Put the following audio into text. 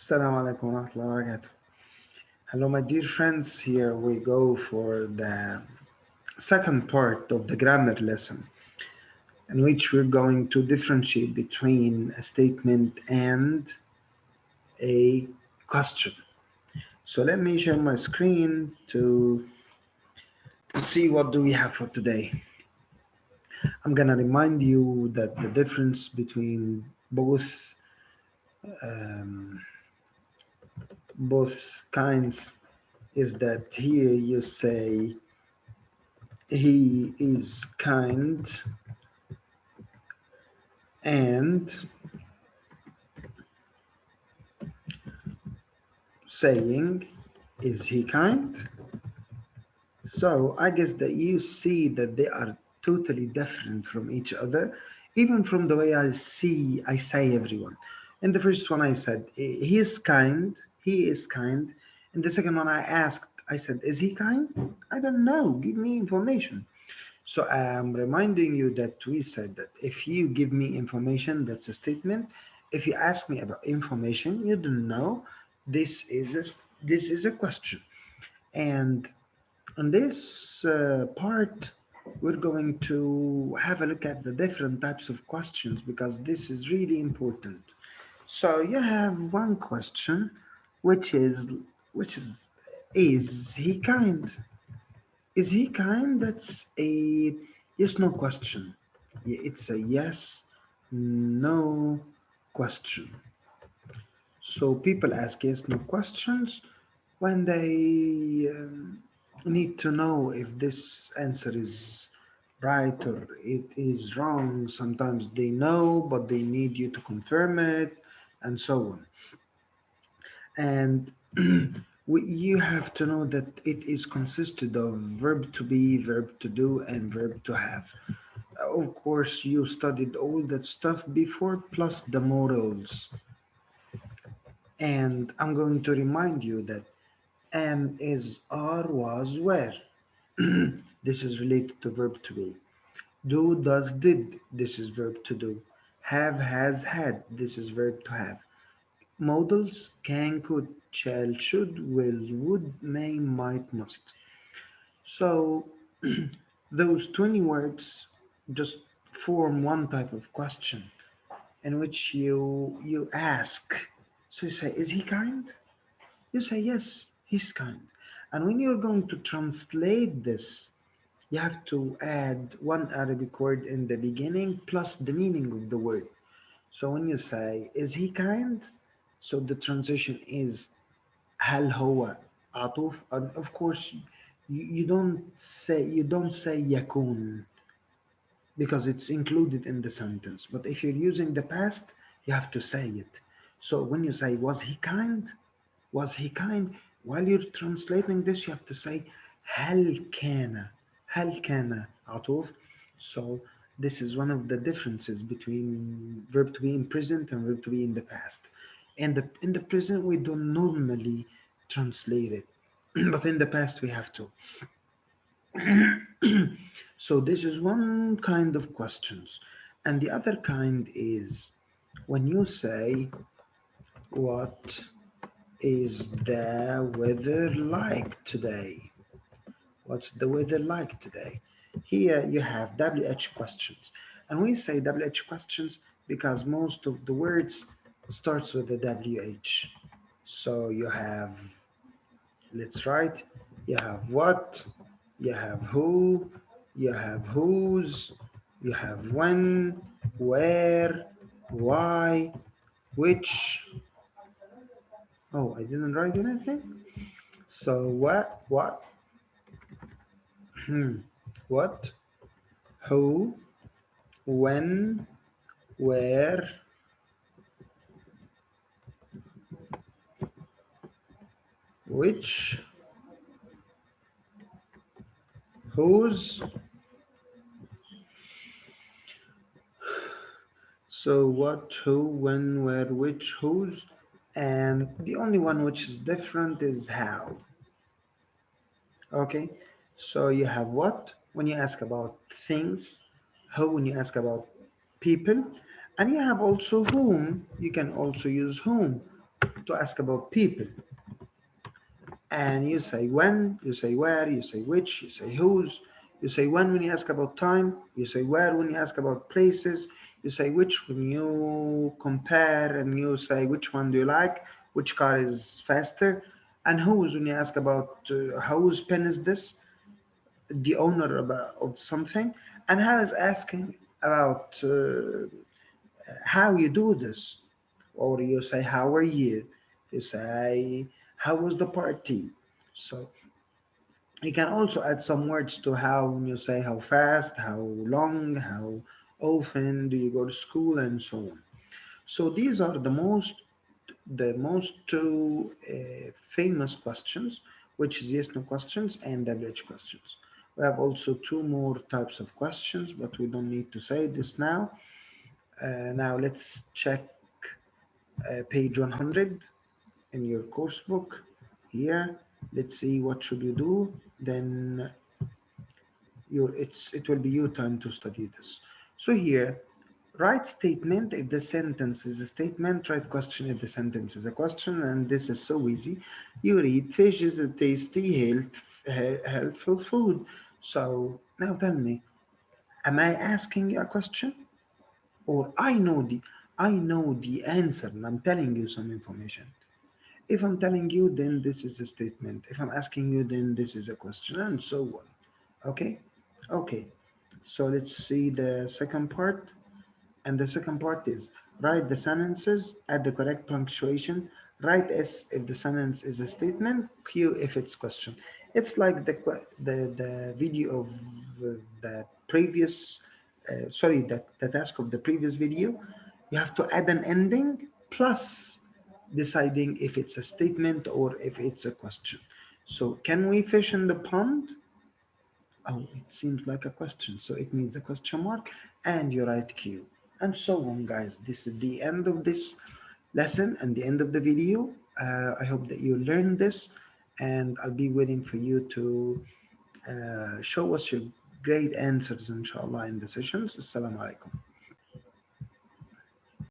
Assalamu alaikum wa rahmatullahi wa barakatuh. Hello, my dear friends. Here we go for the second part of the grammar lesson, in which we're going to differentiate between a statement and a question. So let me share my screen to see what do we have for today. I'm gonna remind you that the difference between um, both kinds is that here you say he is kind and saying is he kind. So I guess that you see that they are totally different from each other, even from the way I say everyone. In the first one I said he is kind, he is kind. In the second one I said, is he kind? I don't know, give me information. So I'm reminding you that we said that if you give me information, that's a statement. If you ask me about information you don't know, this is a question. And on this part, we're going to have a look at the different types of questions because this is really important. So you have one question, which is which is he kind? Is he kind? That's a yes no question. It's a yes no question. So people ask yes no questions when they need to know if this answer is right or it is wrong. Sometimes they know, but they need you to confirm it, and so on. And you have to know that it is consisted of verb to be, verb to do, and verb to have. Of course, you studied all that stuff before, plus the morals. And I'm going to remind you that am, is, are, was, were. This is related to verb to be. Do, does, did. This is verb to do. Have, has, had. This is verb to have. Modals can, could, shall, should, will, would, may, might, must. So those 20 words just form one type of question in which you ask. So you say, is he kind? You say, yes, he's kind. And when you're going to translate this, you have to add one Arabic word in the beginning plus the meaning of the word. So when you say, is he kind? So the transition is هل هو عطوف? And of course, you don't say يكون because it's included in the sentence. But if you're using the past, you have to say it. So when you say, was he kind? Was he kind? While you're translating this, you have to say هل كان هل كان عطوف. So this is one of the differences between verb to be in present and verb to be in the past. And in the present, we don't normally translate it, but in the past, we have to. So this is one kind of questions. And the other kind is when you say, what is the weather like today? What's the weather like today? Here you have WH questions. And we say WH questions because most of the words starts with the WH. So you have, let's write, you have what, you have who, you have whose, you have when, where, why, which. Oh, I didn't write anything. So what, what, who, when, where, which, whose. So what, who, when, where, which, whose, and the only one which is different is how. Okay, so you have what when you ask about things, who when you ask about people, and you have also whom. You can also use whom. to ask about people, and you say when, you say where, you say which, you say whose, you say when you ask about time, you say where when you ask about places, you say which when you compare, and you say which one do you like, which car is faster, and whose when you ask about whose pen is this, the owner of something, and how is asking about how you do this, or you say how are you say how was the party. So you can also add some words to how, when you say how fast, how long, how often do you go to school, and so on. So these are the most two famous questions, which is yes no questions and WH questions. We have also two more types of questions, but we don't need to say this now. Now let's check page 100 in your course book here. Let's see what should you do. Then it will be your time to study this. So here, write statement if the sentence is a statement, write question if the sentence is a question, and this is so easy. You read fish is a tasty healthful food. So now tell me, am I asking you a question, or I know the answer and I'm telling you some information? If I'm telling you, then this is a statement. If I'm asking you, then this is a question, and so on. Okay? Okay. So let's see the second part. And the second part is write the sentences, add the correct punctuation, write S if the sentence is a statement, Q if it's question. It's like the video of the previous, sorry, the task of the previous video. You have to add an ending plus deciding if it's a statement or if it's a question. So, can we fish in the pond? Oh, it seems like a question, so it needs a question mark, and you write Q. And so on, guys. This is the end of this lesson and the end of the video. I hope that you learned this, and I'll be waiting for you to show us your great answers, inshallah, in the sessions. Assalamu alaikum.